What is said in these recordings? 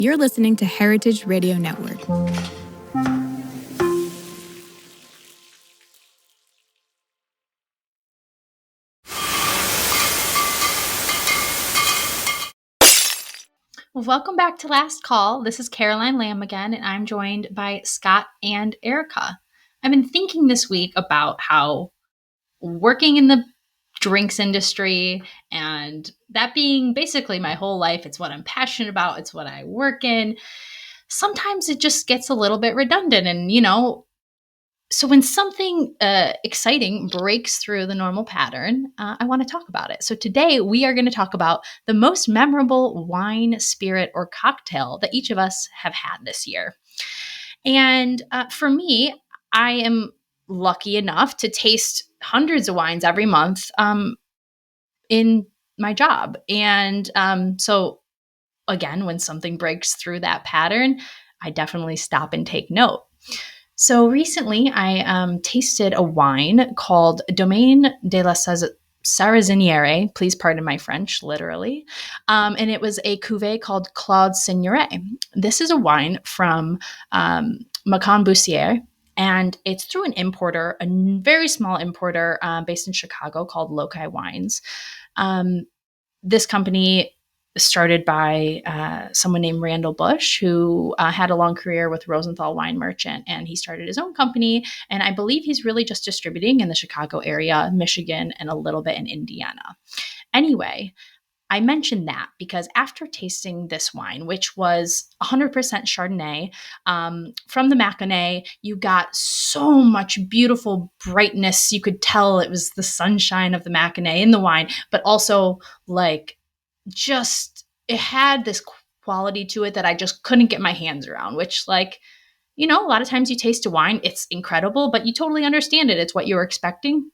You're listening to Heritage Radio Network. Well, welcome back to Last Call. This is Caroline Lamb again, and I'm joined by Scott and Erica. I've been thinking this week about how working in the drinks industry and that being basically my whole life, it's what I'm passionate about, it's what I work in. Sometimes it just gets a little bit redundant. And, so when something exciting breaks through the normal pattern, I want to talk about it. So today we are going to talk about the most memorable wine, spirit, or cocktail that each of us have had this year. And for me, I am lucky enough to taste hundreds of wines every month in my job. And so again, when something breaks through that pattern, I definitely stop and take note. So recently I tasted a wine called Domaine de la Sarraziniere, please pardon my French, literally. And it was a cuvée called Claude Seigneuret. This is a wine from Macon Boussière, and it's through an importer, a very small importer based in Chicago called Loci Wines. This company started by someone named Randall Bush, who had a long career with Rosenthal Wine Merchant, and he started his own company. And I believe he's really just distributing in the Chicago area, Michigan, and a little bit in Indiana. Anyway, I mentioned that because after tasting this wine, which was 100% Chardonnay, from the Mâconnais, you got so much beautiful brightness. You could tell it was the sunshine of the Mâconnais in the wine, but also it had this quality to it that I just couldn't get my hands around, which a lot of times you taste a wine, it's incredible, but you totally understand it. It's what you were expecting.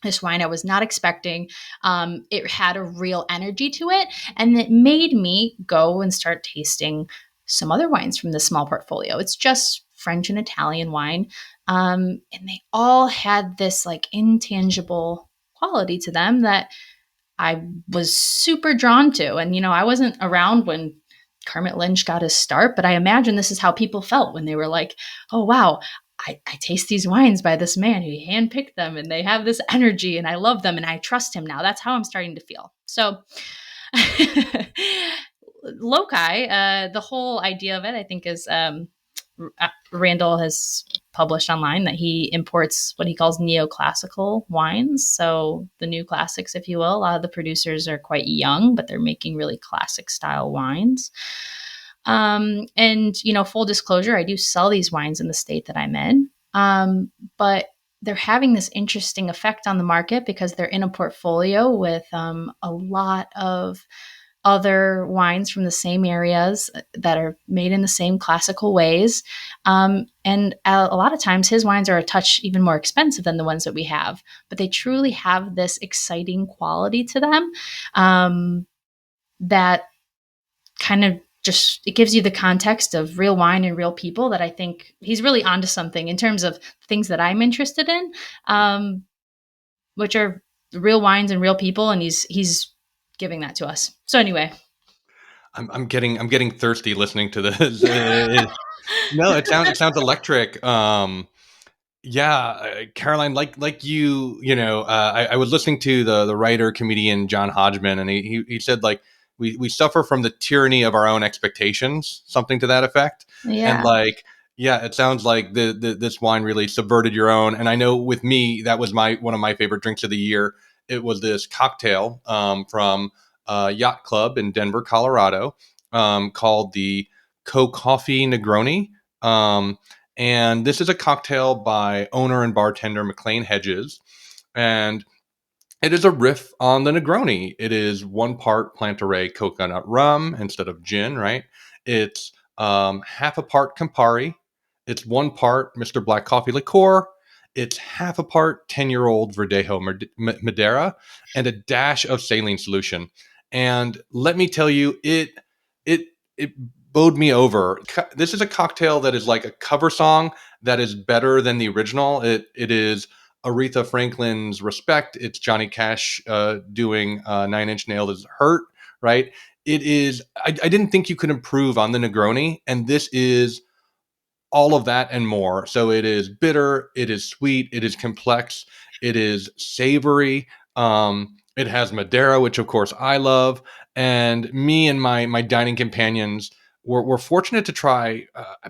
This wine I was not expecting. It had a real energy to it, and it made me go and start tasting some other wines from this small portfolio. It's just French and Italian wine, and they all had this intangible quality to them that I was super drawn to. And, I wasn't around when Kermit Lynch got his start, but I imagine this is how people felt when they were like, oh, wow, I taste these wines by this man who handpicked them and they have this energy and I love them and I trust him now. That's how I'm starting to feel. So Loci, the whole idea of it, I think is Randall has published online that he imports what he calls neoclassical wines. So the new classics, if you will. A lot of the producers are quite young, but they're making really classic style wines. And, full disclosure, I do sell these wines in the state that I'm in. But they're having this interesting effect on the market because they're in a portfolio with a lot of other wines from the same areas that are made in the same classical ways. And a lot of times his wines are a touch even more expensive than the ones that we have, but they truly have this exciting quality to them that kind of it gives you the context of real wine and real people that I think he's really onto something in terms of things that I'm interested in, which are real wines and real people. And he's giving that to us. So anyway, I'm getting thirsty listening to this. No, it sounds electric. Yeah, Caroline, like I was listening to the writer comedian John Hodgman, and he said we suffer from the tyranny of our own expectations, something to that effect. Yeah. And it sounds like this wine really subverted your own. And I know with me, that was one of my favorite drinks of the year. It was this cocktail from Yacht Club in Denver, Colorado, called the Coffee Negroni. And this is a cocktail by owner and bartender McLean Hedges. And it is a riff on the Negroni. It is 1 part Plantaray coconut rum instead of gin, right? It's half a part Campari. It's 1 part Mr. Black Coffee liqueur. It's half a part 10-year-old Verdejo Madeira and a dash of saline solution. And let me tell you, it bowed me over. This is a cocktail that is like a cover song that is better than the original. It is Aretha Franklin's Respect. It's Johnny Cash doing 9 Inch Nails' Hurt, right? it is, I didn't think you could improve on the Negroni, and this is all of that and more. So it is bitter, it is sweet, it is complex, it is savory. It has Madeira, which of course I love, and me and my dining companions were fortunate to try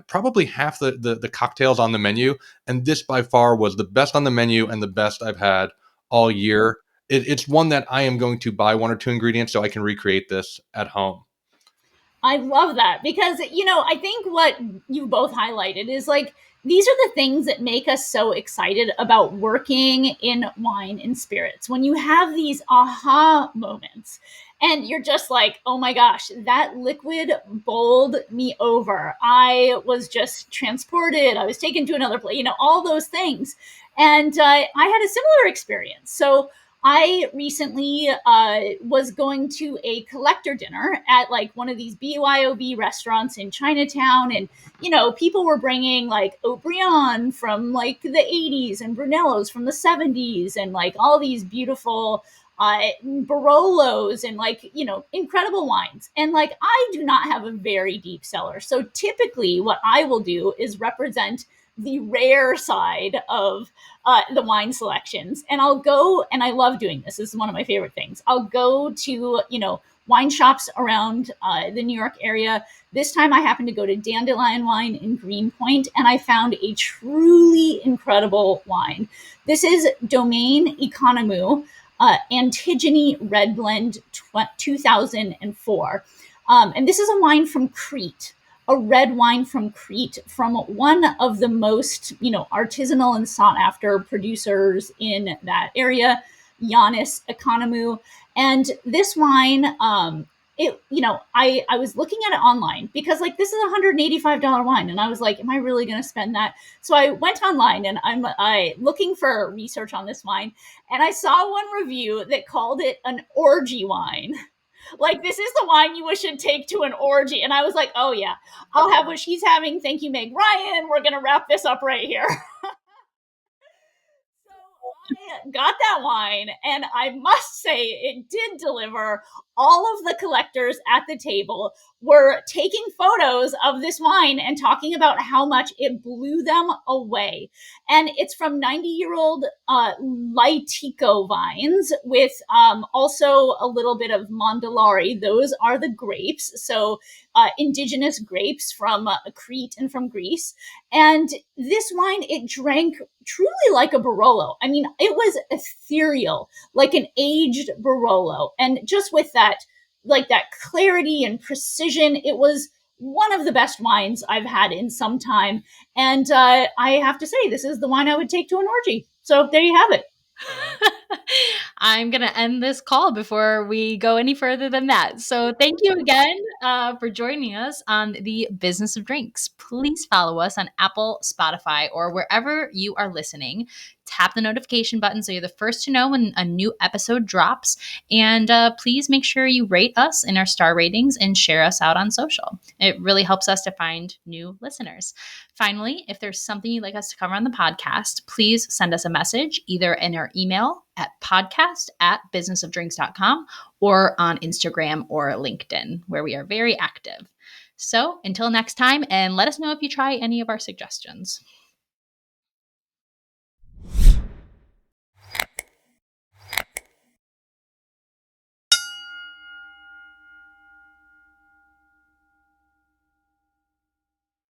probably half the cocktails on the menu, and this by far was the best on the menu and the best I've had all year. It's one that I am going to buy one or two ingredients so I can recreate this at home. I love that because, I think what you both highlighted is like, these are the things that make us so excited about working in wine and spirits. When you have these aha moments and you're just like, oh my gosh, that liquid bowled me over. I was just transported. I was taken to another place, all those things. And I had a similar experience. So I recently was going to a collector dinner at like one of these BYOB restaurants in Chinatown. And, people were bringing like O'Brien from like the 80s and Brunello's from the 70s and like all these beautiful Barolos and like, incredible wines. And like, I do not have a very deep cellar. So typically what I will do is represent the rare side of the wine selections. And I'll go, and I love doing this. This is one of my favorite things. I'll go to, wine shops around the New York area. This time I happened to go to Dandelion Wine in Greenpoint, and I found a truly incredible wine. This is Domaine Economou Antigone Red Blend 2004. And this is a wine from Crete, a red wine from Crete, from one of the most, artisanal and sought after producers in that area, Yanis Economou. And this wine, I was looking at it online because like, this is a $185 wine. And I was like, am I really going to spend that? So I went online and I'm looking for research on this wine. And I saw one review that called it an orgy wine. Like, this is the wine you should take to an orgy. And I was like, oh yeah, I'll have what she's having. Thank you, Meg Ryan. We're going to wrap this up right here. I got that wine, and I must say it did deliver. All of the collectors at the table were taking photos of this wine and talking about how much it blew them away. And it's from 90-year-old Laitico vines with also a little bit of Mondolari. Those are the grapes. So indigenous grapes from Crete and from Greece. And this wine, it drank truly like a Barolo. I mean, it was ethereal, like an aged Barolo. And just with that, like that clarity and precision, it was one of the best wines I've had in some time. And I have to say, this is the wine I would take to an orgy. So there you have it. I'm going to end this call before we go any further than that. So thank you again for joining us on the Business of Drinks. Please follow us on Apple, Spotify, or wherever you are listening. Tap the notification button so you're the first to know when a new episode drops. And please make sure you rate us in our star ratings and share us out on social. It really helps us to find new listeners. Finally, if there's something you'd like us to cover on the podcast, please send us a message either in our email at podcast@businessofdrinks.com or on Instagram or LinkedIn, where we are very active. So until next time, and let us know if you try any of our suggestions.